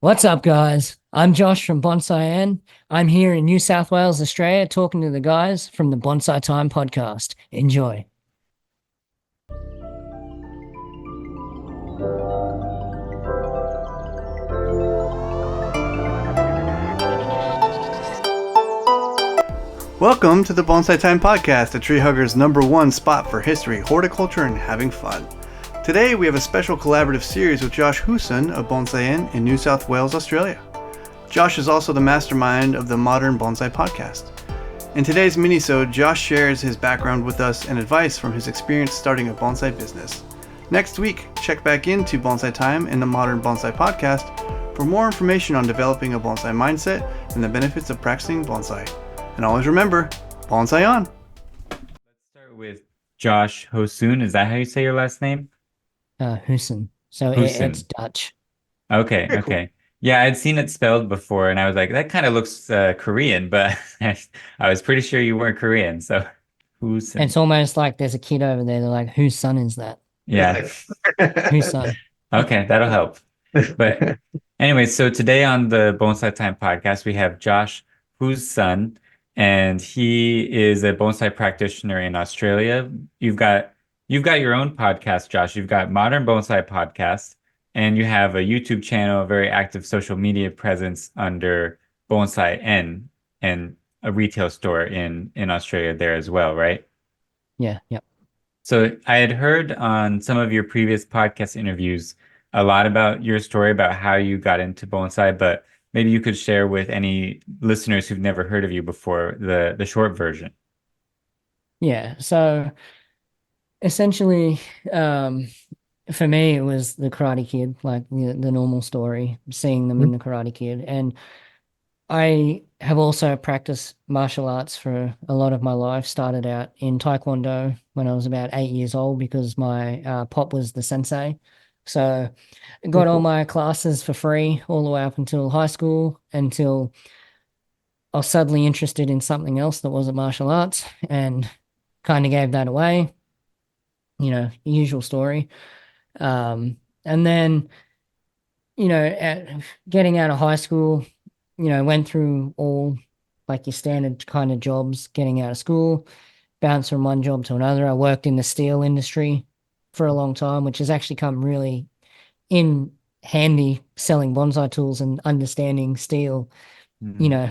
What's up, guys? I'm Josh from Bonsai-en. I'm here in New South Wales, Australia, talking to the guys from the Bonsai Time podcast. Enjoy. Welcome to the Bonsai Time Podcast, a tree hugger's #1 spot for history, horticulture, and having fun. Today we have a special collaborative series with Josh Hooson of Bonsai-en in New South Wales, Australia. Josh is also the mastermind of the Modern Bonsai Podcast. In today's minisode, Josh shares his background with us and advice from his experience starting a bonsai business. Next week, check back into Bonsai Time and the Modern Bonsai Podcast for more information on developing a bonsai mindset and the benefits of practicing bonsai. And always remember, bonsai on. Let's start with Josh Hooson. Is that how you say your last name? Hooson. So it's Hooson. Dutch. Okay, Very cool. okay. Yeah, I'd seen it spelled before, and I was like, that kind of looks Korean, but I was pretty sure you weren't Korean. So Hooson. It's almost like there's a kid over there. They're like, whose son is that? Yeah. Whose son? Okay, that'll help. But anyway, so today on the Bonsai Time podcast, we have Josh Hooson, and he is a bonsai practitioner in Australia. You've got your own podcast, Josh. You've got Modern Bonsai Podcast, and you have a YouTube channel, a very active social media presence under Bonsai-en, and a retail store in Australia there as well, right? Yeah, yeah. So I had heard on some of your previous podcast interviews a lot about your story about how you got into bonsai, but maybe you could share with any listeners who've never heard of you before the short version. Yeah. So essentially, for me, it was the Karate Kid, like the normal story, seeing them in the Karate Kid. And I have also practiced martial arts for a lot of my life. Started out in Taekwondo when I was about 8 years old because my pop was the sensei. So I got all my classes for free all the way up until high school, until I was suddenly interested in something else that wasn't martial arts and kind of gave that away. Usual story. And then, getting out of high school, went through all like your standard kind of jobs, getting out of school, bounced from one job to another. I worked in the steel industry for a long time, which has actually come really in handy selling bonsai tools and understanding steel, you Mhm. know,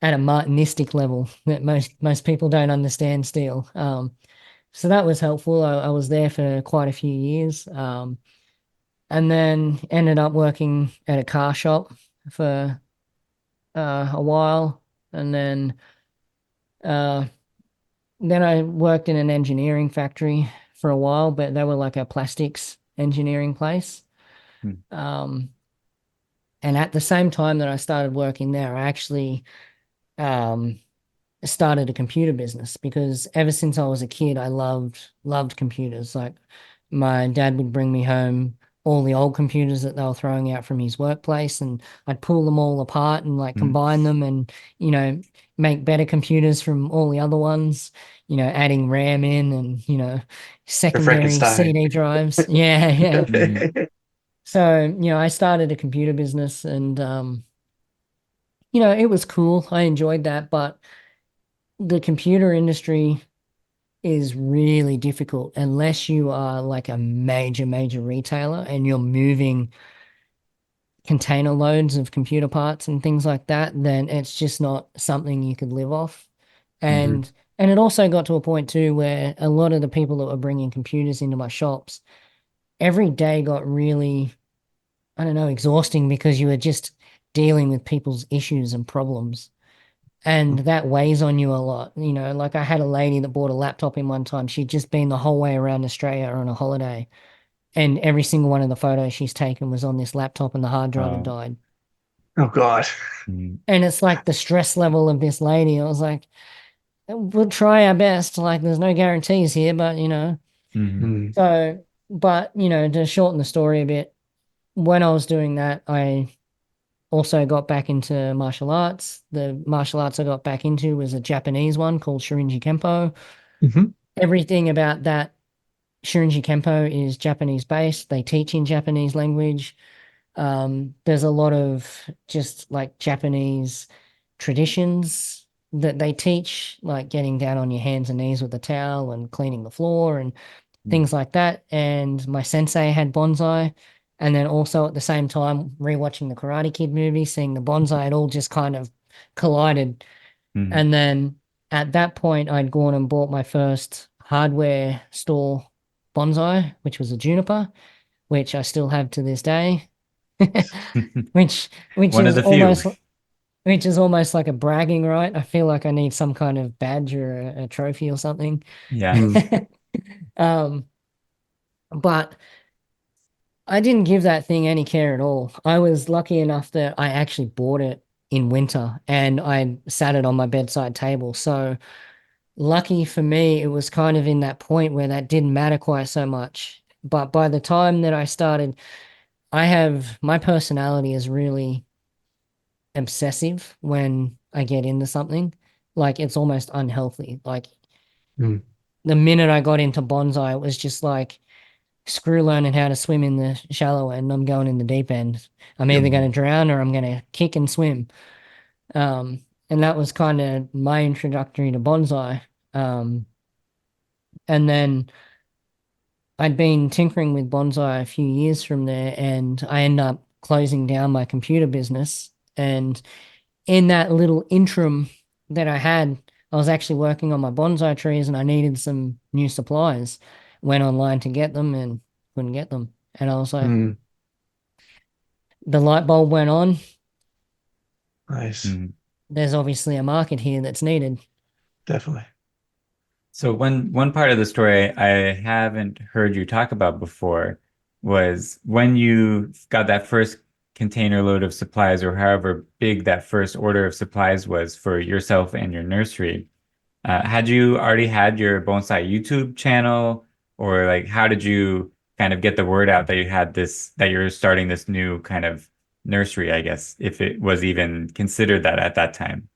at a Martinistic level that most people don't understand steel. So that was helpful. I was there for quite a few years. And then ended up working at a car shop for a while, and uh, then I worked in an engineering factory for a while, but they were like a plastics engineering place. Mhm. Um, and at the same time that I started working there, I actually um, started a computer business because ever since I was a kid, I loved computers. Like my dad would bring me home all the old computers that they were throwing out from his workplace, and I'd pull them all apart and like Mhm. combine them and you know make better computers from all the other ones. Adding RAM in and The secondary Frankenstein. CD drives. Yeah, yeah. Mhm. So I started a computer business, and it was cool. I enjoyed that, but the computer industry is really difficult unless you are like a major retailer and you're moving container loads of computer parts and things like that, then it's just not something you could live off. Mhm. And it also got to a point too where a lot of the people that were bringing computers into my shops every day got really, I don't know, exhausting because you were just dealing with people's issues and problems. And that weighs on you a lot. Like I had a lady that bought a laptop in one time. She'd just been the whole way around Australia on a holiday. And every single one of the photos she's taken was on this laptop and the hard drive had Oh. died. Oh God. Mhm. And it's like the stress level of this lady. I was like, we'll try our best. Like there's no guarantees here, but. Mhm. Mm. So, but, to shorten the story a bit, when I was doing that, I also got back into martial arts. The martial arts I got back into was a Japanese one called Shirinji Kempo. Mhm. Everything about that Shirinji Kempo is Japanese based. They teach in Japanese language. There's a lot of just like Japanese traditions that they teach, like getting down on your hands and knees with a towel and cleaning the floor and Mm. things like that. And my sensei had bonsai. And then also at the same time, rewatching the Karate Kid movie, seeing the bonsai, it all just kind of collided. Mhm. And then at that point, I'd gone and bought my first hardware store bonsai, which was a juniper, which I still have to this day. Which which One of is the few. almost which is almost like a bragging right. I feel like I need some kind of badge or a trophy or something. Yeah. Mm, Um, but I didn't give that thing any care at all. I was lucky enough that I actually bought it in winter and I sat it on my bedside table. So lucky for me, it was kind of in that point where that didn't matter quite so much. But by the time that I started, I have my personality is really obsessive when I get into something. Like it's almost unhealthy. Like mm, the minute I got into bonsai, it was just like, screw learning how to swim in the shallow end. I'm going in the deep end. I'm yep. either going Mhm. to drown or I'm going to kick and swim. And that was kind of my introductory to bonsai. Um, and then I'd been tinkering with bonsai a few years from there, and I ended up closing down my computer business. And in that little interim that I had, I was actually working on my bonsai trees and I needed some new supplies. Went online to get them and couldn't get them. And I was like, Mm, the light bulb went on. nice. Mhm. There's obviously a market here that's needed. Definitely. So one part of the story I haven't heard you talk about before was when you got that first container load of supplies, or however big that first order of supplies was for yourself and your nursery. Had you already had your bonsai YouTube channel, or like how did you kind of get the word out that you had this, that you're starting this new kind of nursery, I guess, if it was even considered that at that time?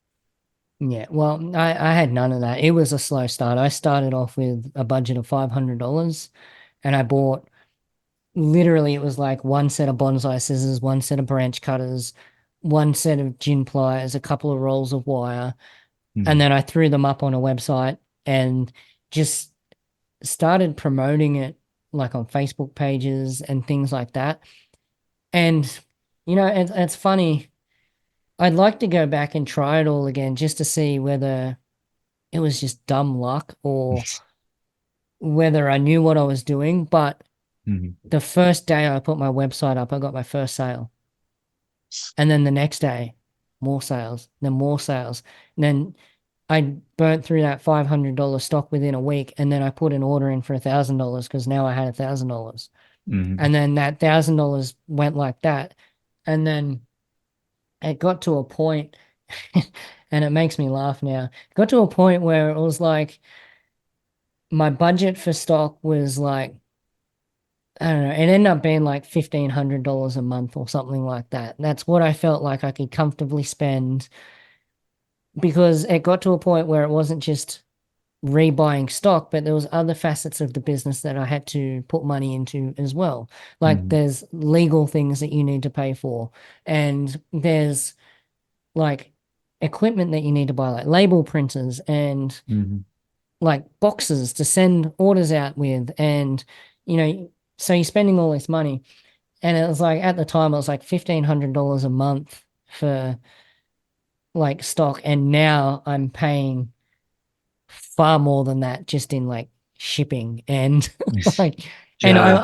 Yeah, well, I had none of that. It was a slow start. I started off with a budget of $500 and I bought literally it was like one set of bonsai scissors, one set of branch cutters, one set of gin pliers, a couple of rolls of wire, and Mhm. then I threw them up on a website and just started promoting it like on Facebook pages and things like that. And it's funny. I'd like to go back and try it all again just to see whether it was just dumb luck or whether I knew what I was doing. But Mhm. the first day I put my website up, I got my first sale. And then the next day, more sales, then more sales. And then I burnt through that $500 stock within a week. And then I put an order in for $1,000 because now I had $1,000. Mhm. And then that $1,000 went like that. And then it got to a point, and it makes me laugh now. It got to a point where it was like my budget for stock was like, I don't know, it ended up being like $1,500 a month or something like that. That's what I felt like I could comfortably spend because it got to a point where it wasn't just rebuying stock, but there was other facets of the business that I had to put money into as well. Like Mhm. there's legal things that you need to pay for, and there's like equipment that you need to buy, like label printers and Mhm. like boxes to send orders out with, and you know, so you're spending all this money. And it was like at the time it was like $1,500 a month for like stock, and now I'm paying far more than that just in like shipping and like and Yeah.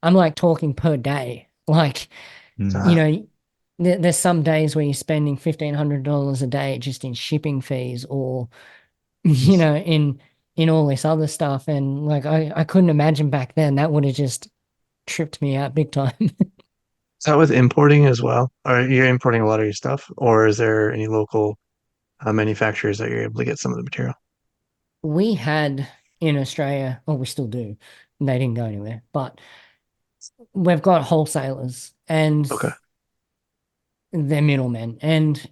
I'm like talking per day. Like, you Uh, Mhm. know, there's some days where you're spending $1,500 a day just in shipping fees or in all this other stuff. And like I couldn't imagine back then that would have just tripped me out big time. is that with importing as well? Are you importing a lot of your stuff, or is there any local manufacturers that you're able to get some of the material? We had in Australia, well, we still do. They didn't go anywhere, but we've got wholesalers and Okay. they're middlemen. And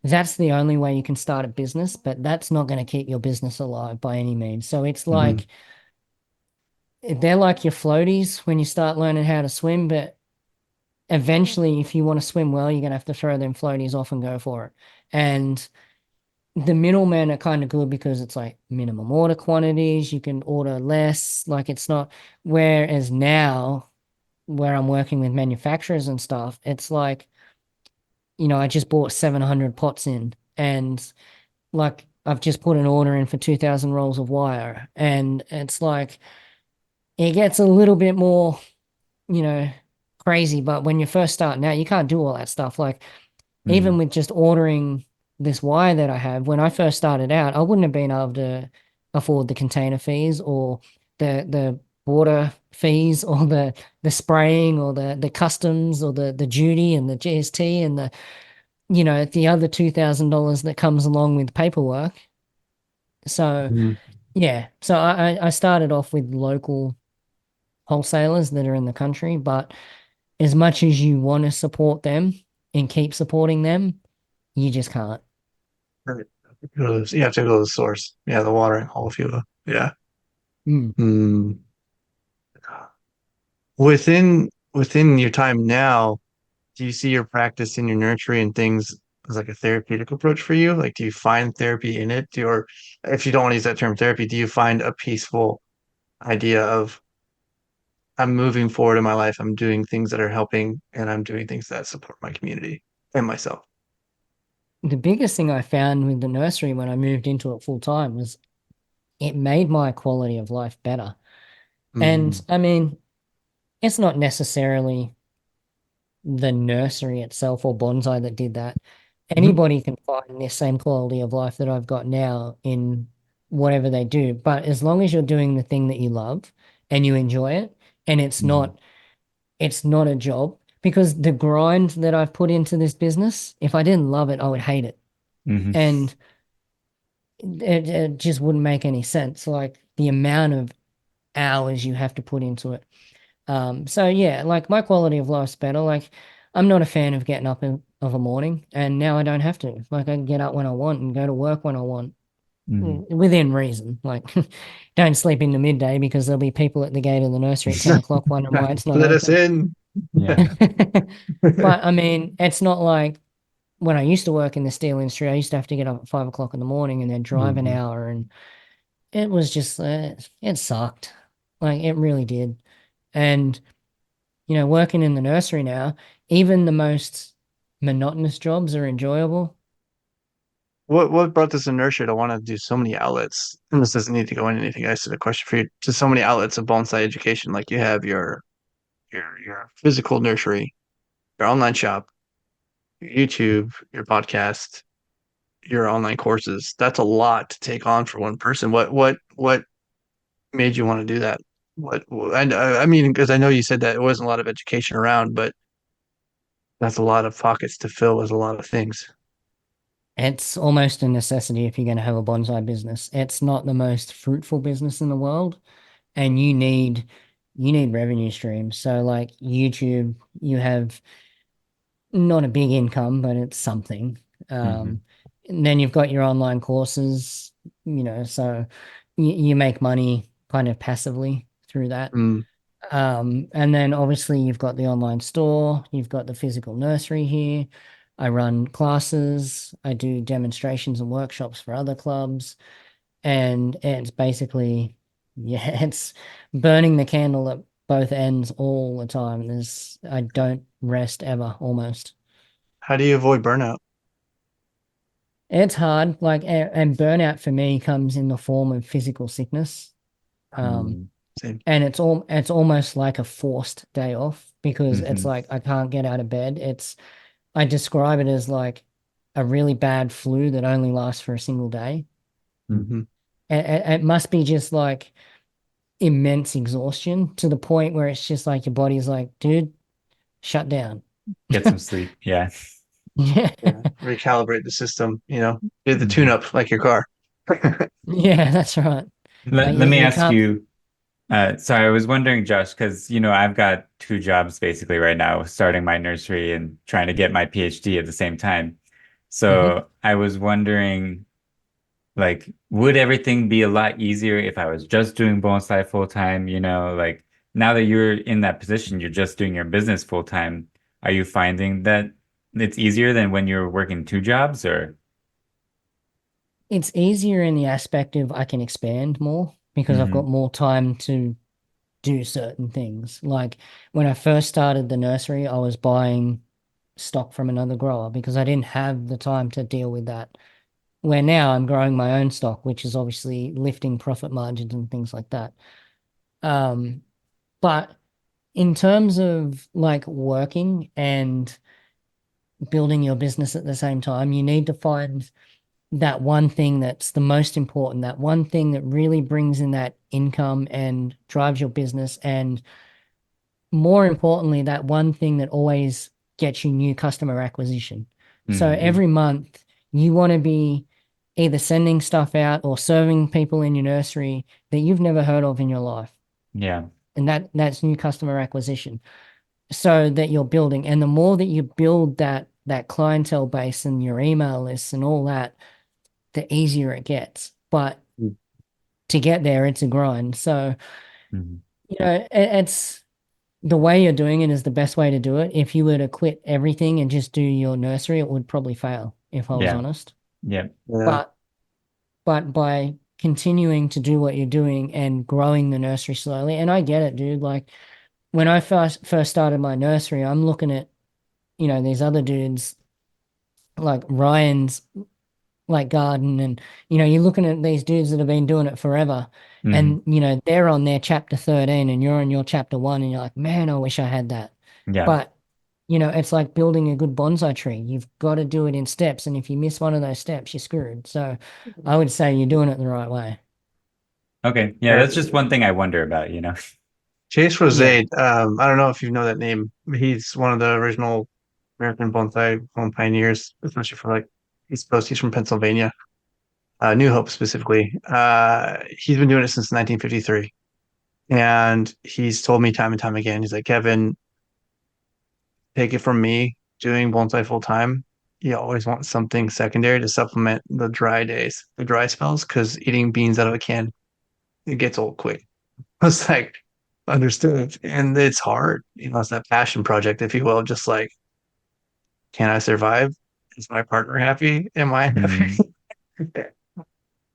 that's the only way you can start a business, but that's not going to keep your business alive by any means. So it's Hmm. like they're like your floaties when you start learning how to swim, but eventually, if you want to swim well, you're gonna have to throw them floaties off and go for it. And the middlemen are kind of good because it's like minimum order quantities, you can order less, like it's not, whereas now where I'm working with manufacturers and stuff, it's like, I just bought 700 pots in and like I've just put an order in for 2,000 rolls of wire. And it's like, it gets a little bit more, you know, crazy. But when you're first starting out, you can't do all that stuff. Like, even Mm. with just ordering this wire that I have, when I first started out, I wouldn't have been able to afford the container fees or the water fees or the spraying or the customs or the duty and the GST and the other $2,000 that comes along with paperwork. So Mhm. yeah, so I started off with local wholesalers that are in the country, but as much as you want to support them and keep supporting them, you just can't. Right. You have to go to the source. Yeah, the watering hole, if you will. Yeah. Mm. Hmm. Within your time now, do you see your practice in your nursery and things as like a therapeutic approach for you? Like, do you find therapy in it? Or if you don't want to use that term therapy, do you find a peaceful idea of I'm moving forward in my life, I'm doing things that are helping, and I'm doing things that support my community and myself? The biggest thing I found with the nursery when I moved into it full time was it made my quality of life better. And Mm-hmm. I mean, it's not necessarily the nursery itself or bonsai that did that. Hmm. Anybody can find this same quality of life that I've got now in whatever they do. But as long as you're doing the thing that you love and you enjoy it, and Mm. it's not a job, because the grind that I've put into this business, if I didn't love it, I would hate it. Mhm. And it just wouldn't make any sense. Like the amount of hours you have to put into it. So yeah, like my quality of life's better. Like I'm not a fan of getting up of a morning, and now I don't have to. Like I can get up when I want and go to work when I want, Mhm. within reason. Like don't sleep in the midday because there'll be people at the gate of the nursery at 10 o'clock wondering why it's not Let us open. in. Yeah. But I mean, it's not like when I used to work in the steel industry, I used to have to get up at 5 o'clock in the morning and then drive an Mhm. hour, and it was just, it sucked. Like it really did. And working in the nursery now, even the most monotonous jobs are enjoyable. What brought this inertia to want to do so many outlets? And this doesn't need to go into anything. I just had a question for you. Just so many outlets of bonsai education. Like you have your physical nursery, your online shop, your YouTube, your podcast, your online courses. That's a lot to take on for one person. What made you want to do that? And I mean, because I know you said that it wasn't a lot of education around, but that's a lot of pockets to fill with a lot of things. It's almost a necessity if you're going to have a bonsai business. It's not the most fruitful business in the world, and you need revenue streams. So like YouTube, you have not a big income, but it's something. Mhm. And then you've got your online courses, so you make money kind of passively through that. Mm. And then obviously you've got the online store, you've got the physical nursery here. I run classes, I do demonstrations and workshops for other clubs, and it's basically, yeah, it's burning the candle at both ends all the time. I don't rest ever, almost. How do you avoid burnout? It's hard, like, and burnout for me comes in the form of physical sickness. Um, Mm. Same. and it's almost like a forced day off because it's Mhm. like I can't get out of bed. I describe it as like a really bad flu that only lasts for a single day. Mm. Hmm. And it must be just like immense exhaustion to the point where it's just like your body's like, dude, shut down. Get some sleep. Yeah. Yeah. Yeah. Recalibrate the system, do the tune Mhm. up like your car. Yeah, that's right. Like Let you, me you ask can't. you, sorry, I was wondering, Josh, because I've got two jobs basically right now, starting my nursery and trying to get my PhD at the same time. Mhm. So I was wondering, like, would everything be a lot easier if I was just doing bonsai full time? Like now that you're in that position, you're just doing your business full time. Are you finding that it's easier than when you're working two jobs or? It's easier in the aspect of I can expand more because I've got Hmm. more time to do certain things. Like when I first started the nursery, I was buying stock from another grower because I didn't have the time to deal with that. Where now I'm growing my own stock, which is obviously lifting profit margins and things like that. Um, but in terms of like working and building your business at the same time, you need to find that one thing that's the most important, that one thing that really brings in that income and drives your business, and more importantly, that one thing that always gets you new customer acquisition. So Hmm. every month you want to be either sending stuff out or serving people in your nursery that you've never heard of in your life. Yeah. And that's new customer acquisition. So that you're building. And the more that you build that clientele base and your email lists and all that, the easier it gets. But to get there, it's a grind. So, Hmm. it's the way you're doing it is the best way to do it. If you were to quit everything and just do your nursery, it would probably fail, if I was Yeah. honest. Yeah. Yeah. But by continuing to do what you're doing and growing the nursery slowly, and I get it, dude. Like when I first started my nursery, I'm looking at, these other dudes like Ryan's like garden, and you're looking at these dudes that have been doing it forever, Hmm. and they're on their chapter 13 and you're on your chapter 1, and you're like, man, I wish I had that. Yeah. But it's like building a good bonsai tree. You've got to do it in steps, and if you miss one of those steps, you're screwed. So I would say you're doing it the right way. Okay. Yeah, Yeah. that's just one thing I wonder about. Chase Yeah. Rosade, I don't know if you know that name. He's one of the original American bonsai home pioneers, especially for like East Coast. He's from Pennsylvania, New Hope specifically. He's been doing it since 1953. And he's told me time and time again, he's like, Kevin, take it from me, doing bonsai full time. You always want something secondary to supplement the dry days, the dry spells, because eating beans out of a can, it gets old quick. I was like, understood. And it's hard. It's that passion project, if you will, just like, can I survive? Is my partner happy? Am I happy? Hmm. That's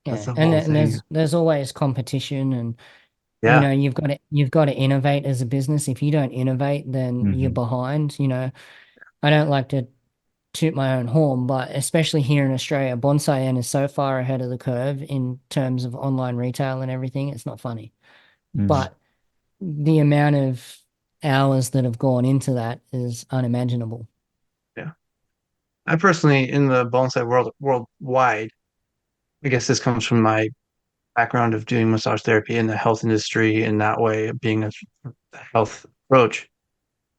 Yeah. the And whole then thing. there's always competition, and Yeah. you've got to innovate as a business. If you don't innovate, then you're Hmm. behind. I don't like to toot my own horn, but especially here in Australia, Bonsai-en is so far ahead of the curve in terms of online retail and everything. It's not funny. Hmm. But the amount of hours that have gone into that is unimaginable. Yeah. I personally, in the bonsai worldwide, I guess this comes from my background of doing massage therapy in the health industry in that way, being a health approach,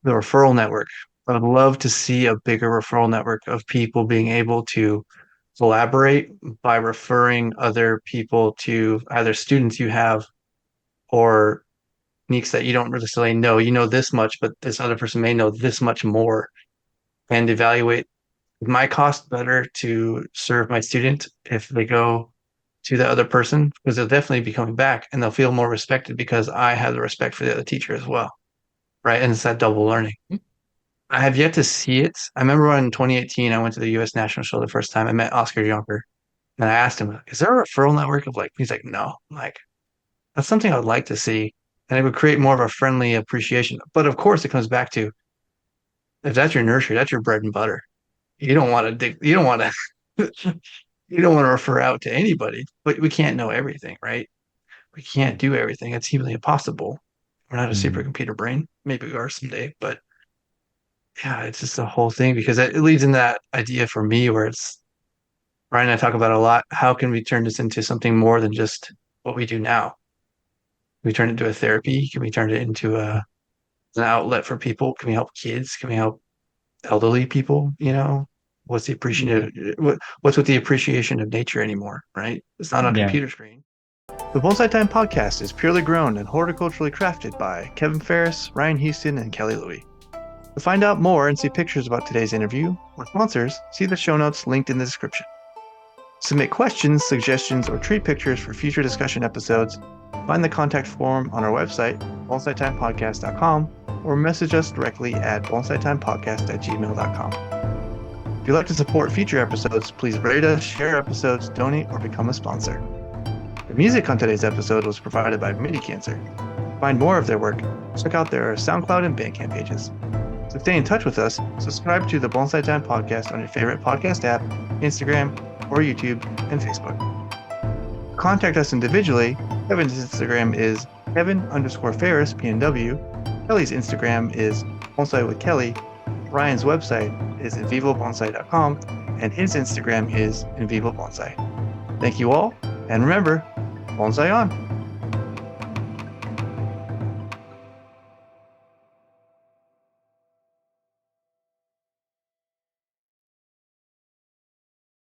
the referral network. I would love to see a bigger referral network of people being able to collaborate by referring other people to either students you have or techniques that you don't necessarily know. You know this much, but this other person may know this much more, and evaluate my cost better to serve my student if they go to the other person, because they'll definitely be coming back and they'll feel more respected because I have the respect for the other teacher as well. Right. And it's that double learning. I have yet to see it. I remember when in 2018 I went to the US National Show the first time. I met Oscar Jonker and I asked him, is there a referral network of like, he's like, no. I'm like, that's something I would like to see. And it would create more of a friendly appreciation. But of course, it comes back to if that's your nursery, that's your bread and butter. You don't want to dig, you don't want to, you don't want to refer out to anybody, but we can't know everything, right? We can't do everything. It's humanly impossible. We're not a Hmm. supercomputer brain. Maybe we are someday, but yeah, it's just a whole thing because it leads in that idea for me where it's Ryan and I talk about it a lot. How can we turn this into something more than just what we do now? Can we turn it into a therapy? Can we turn it into an outlet for people? Can we help kids? Can we help elderly people? What's the Yeah. appreciation? What's with the appreciation of nature anymore? Right? It's not on a Yeah. computer screen. The Bonsai Time podcast is purely grown and horticulturally crafted by Kevin Ferris, Ryan Houston, and Kelly Louie. To find out more and see pictures about today's interview or sponsors, see the show notes linked in the description. Submit questions, suggestions, or tree pictures for future discussion episodes. Find the contact form on our website, bonsaitimepodcast.com, or message us directly at bonsaitimepodcast@gmail.com. If you'd like to support future episodes, please rate us, share episodes, donate, or become a sponsor. The music on today's episode was provided by MIDI Cancer. To find more of their work, check out their SoundCloud and Bandcamp pages. To stay in touch with us, subscribe to the Bonsai Time Podcast on your favorite podcast app, Instagram, or YouTube, and Facebook. Contact us individually. Kevin's Instagram is Kevin_Ferris, PNW. Kelly's Instagram is Bonsai with Kelly. Ryan's website is invivobonsai.com, and his Instagram is invivobonsai. Thank you all, and remember, bonsai on!